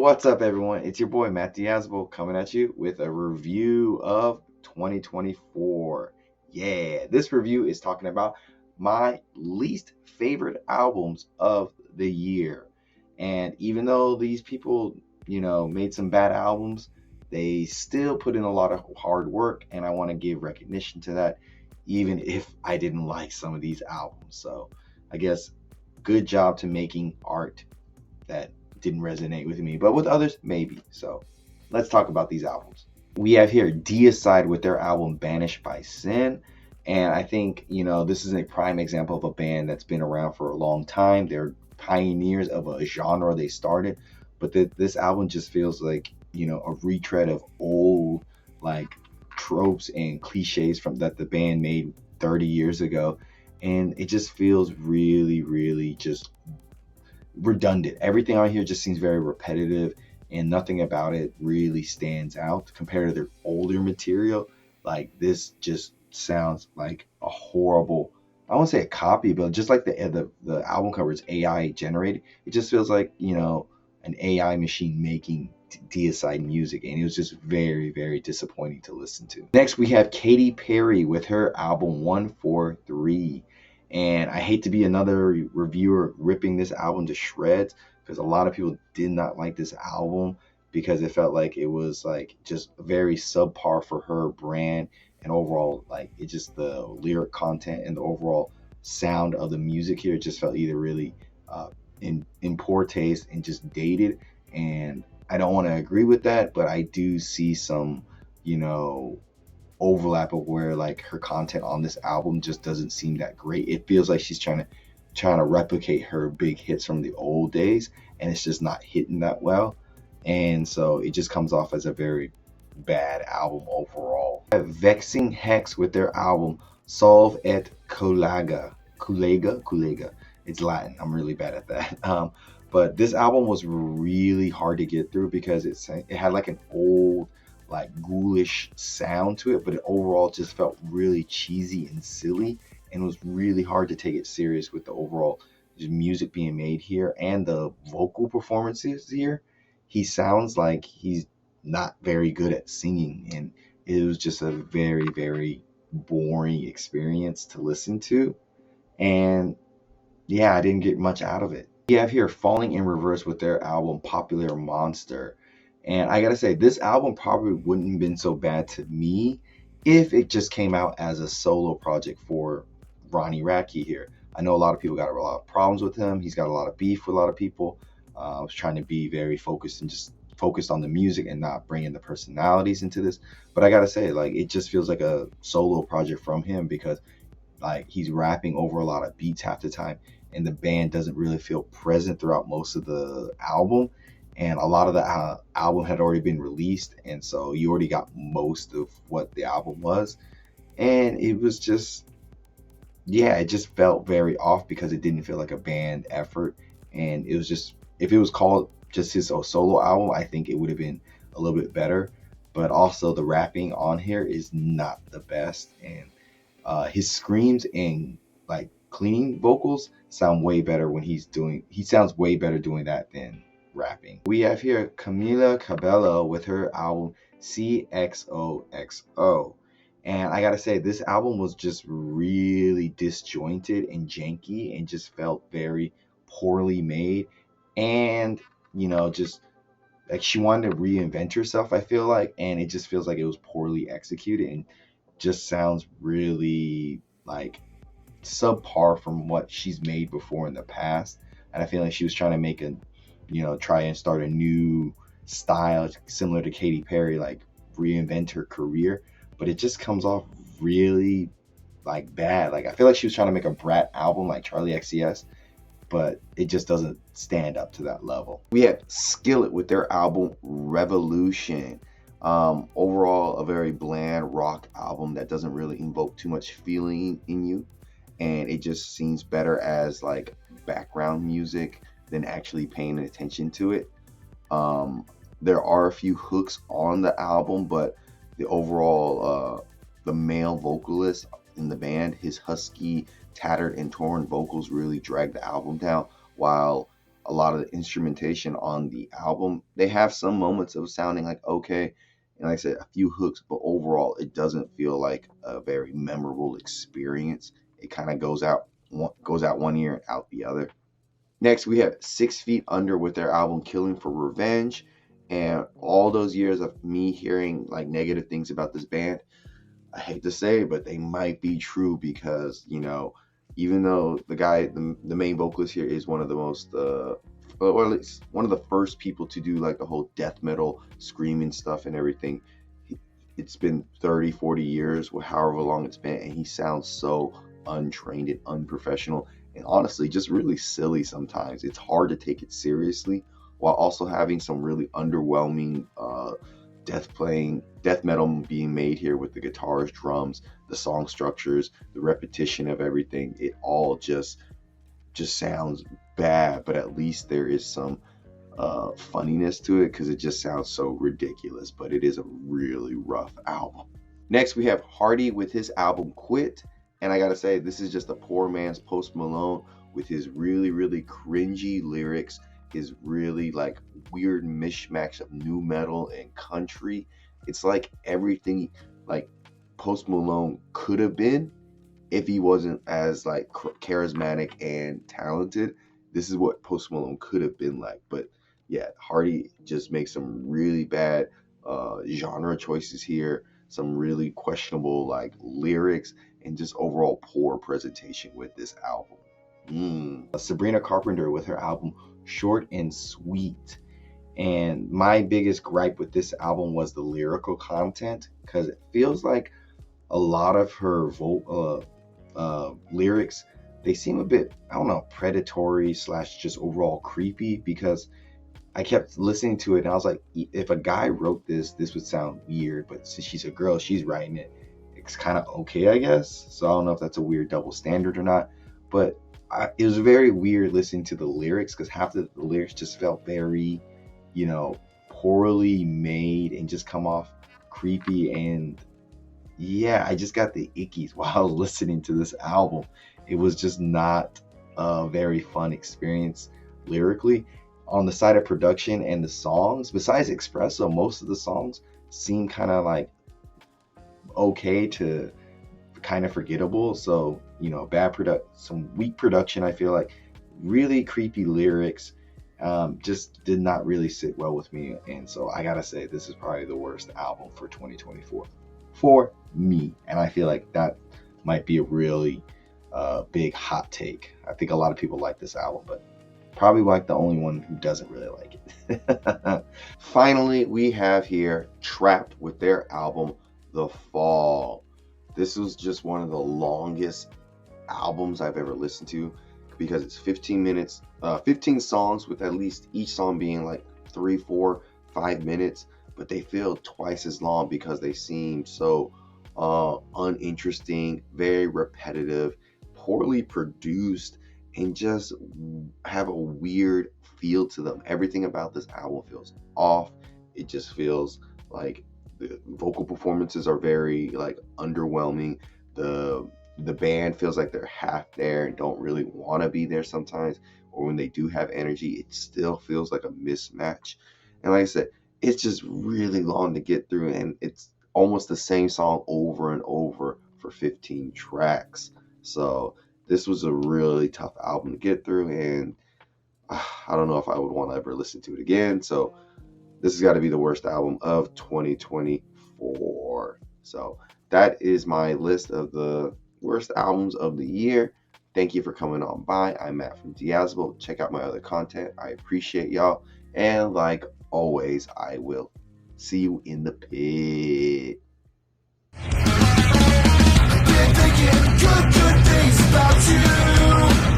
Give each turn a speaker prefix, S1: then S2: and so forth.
S1: What's up, everyone? It's your boy Matt Diazbo coming at you with a review of 2024. Yeah, this review is talking about my least favorite albums of the year. And even though these people, made some bad albums, they still put in a lot of hard work, and I want to give recognition to that, even if I didn't like some of these albums. So I guess good job to making art that didn't resonate with me, but with others, maybe. So let's talk about these albums. We have here Deicide with their album Banished by Sin. And I think, this is a prime example of a band that's been around for a long time. They're pioneers of a genre they started, but this album just feels like, a retread of old, like, tropes and cliches from that the band made 30 years ago. And it just feels really, really just redundant. Everything on here just seems very repetitive, and nothing about it really stands out compared to their older material. Like, this just sounds like a horrible, I won't say a copy, but just like the album cover is AI generated. It just feels like, an AI machine making Deicide music, and it was just very, very disappointing to listen to. Next, we have Katy Perry with her album 143. And I hate to be another reviewer ripping this album to shreds, because a lot of people did not like this album because it felt like it was like just very subpar for her brand, and overall, like, it just, the lyric content and the overall sound of the music here just felt either really in poor taste and just dated. And I don't want to agree with that, but I do see some, overlap of where, like, her content on this album just doesn't seem that great. It feels like she's trying to replicate her big hits from the old days, and it's just not hitting that well. And so it just comes off as a very bad album overall. Vexinghex with their album Solve et Colega. It's Latin. I'm really bad at that. But this album was really hard to get through because it had like an old, like, ghoulish sound to it, but it overall just felt really cheesy and silly, and it was really hard to take it serious with the overall music being made here and the vocal performances here. He sounds like he's not very good at singing, and it was just a very, very boring experience to listen to. And yeah, I didn't get much out of it. We have here Falling in Reverse with their album Popular Monster. And I gotta say, this album probably wouldn't have been so bad to me if it just came out as a solo project for Ronnie Radke here. I know a lot of people got a lot of problems with him. He's got a lot of beef with a lot of people. I was trying to be very focused and just focused on the music and not bringing the personalities into this. But I gotta say, like, it just feels like a solo project from him, because, like, he's rapping over a lot of beats half the time, and the band doesn't really feel present throughout most of the album. And a lot of the album had already been released, and so you already got most of what the album was. And it was just, yeah, it just felt very off because it didn't feel like a band effort. And it was just, if it was called just his solo album, I think it would have been a little bit better. But also, the rapping on here is not the best, and his screams and, like, clean vocals sound way better when he sounds way better doing that than rapping. We have here Camilla Cabella with her album CXOXO. And I gotta say, this album was just really disjointed and janky and just felt very poorly made. And, just like she wanted to reinvent herself, I feel like, and it just feels like it was poorly executed and just sounds really, like, subpar from what she's made before in the past. And I feel like she was trying to try and start a new style similar to Katy Perry, like reinvent her career, but it just comes off really, like, bad. Like, I feel like she was trying to make a brat album like Charlie XCX, but it just doesn't stand up to that level. We have Skillet with their album Revolution. Overall, a very bland rock album that doesn't really invoke too much feeling in you, and it just seems better as, like, background music than actually paying attention to it. There are a few hooks on the album, but the overall, the male vocalist in the band, his husky, tattered, and torn vocals really drag the album down, while a lot of the instrumentation on the album. They have some moments of sounding like okay, and like I said, a few hooks, but overall, it doesn't feel like a very memorable experience. It kind of goes out one ear and out the other. Next, we have 6 Feet Under with their album Killing for Revenge. And all those years of me hearing like negative things about this band, I hate to say, but they might be true because, even though the main vocalist here is one of the most, or at least one of the first people to do like the whole death metal screaming stuff and everything, it's been 30, 40 years, however long it's been, and he sounds so untrained and unprofessional. And honestly, just really silly sometimes. It's hard to take it seriously while also having some really underwhelming death metal being made here with the guitars, drums, the song structures, the repetition of everything. It all just sounds bad, but at least there is some funniness to it because it just sounds so ridiculous. But it is a really rough album. Next, we have Hardy with his album Quit. And I gotta say, this is just a poor man's Post Malone with his really, really cringy lyrics, his really like weird mishmash of new metal and country. It's like everything like Post Malone could have been if he wasn't as like charismatic and talented. This is what Post Malone could have been like. But yeah, Hardy just makes some really bad genre choices here, some really questionable like lyrics, and just overall poor presentation with this album. Sabrina Carpenter with her album Short and Sweet. And my biggest gripe with this album was the lyrical content, because it feels like a lot of her lyrics, they seem a bit, I don't know, predatory / just overall creepy, because I kept listening to it and I was like, if a guy wrote this would sound weird, but since she's a girl, she's writing it. It's kind of okay, I guess. So I don't know if that's a weird double standard or not, but it was very weird listening to the lyrics because half the lyrics just felt very, poorly made and just come off creepy. And yeah, I just got the ickies while listening to this album. It was just not a very fun experience lyrically. On the side of production and the songs, besides Espresso, most of the songs seem kind of like okay to kind of forgettable. So some weak production, I feel like, really creepy lyrics, just did not really sit well with me. And so I gotta say, this is probably the worst album for 2024 for me, and I feel like that might be a really big hot take. I think a lot of people like this album, but probably like the only one who doesn't really like it. Finally, we have here Trapt with their album The Fall. This was just one of the longest albums I've ever listened to because it's 15 minutes, 15 songs, with at least each song being like 3, 4, 5 minutes, but they feel twice as long because they seem so uninteresting, very repetitive, poorly produced, and just have a weird feel to them. Everything about this album feels off. It just feels like the vocal performances are very like underwhelming. The band feels like they're half there and don't really want to be there sometimes, or when they do have energy, it still feels like a mismatch. And like I said, it's just really long to get through, and it's almost the same song over and over for 15 tracks. So this was a really tough album to get through, and I don't know if I would want to ever listen to it again. So this has got to be the worst album of 2024. So that is my list of the worst albums of the year. Thank you for coming on by. I'm Matt from Diazable. Check out my other content. I appreciate y'all. And like always, I will see you in the pit.
S2: I've been thinking good things about you.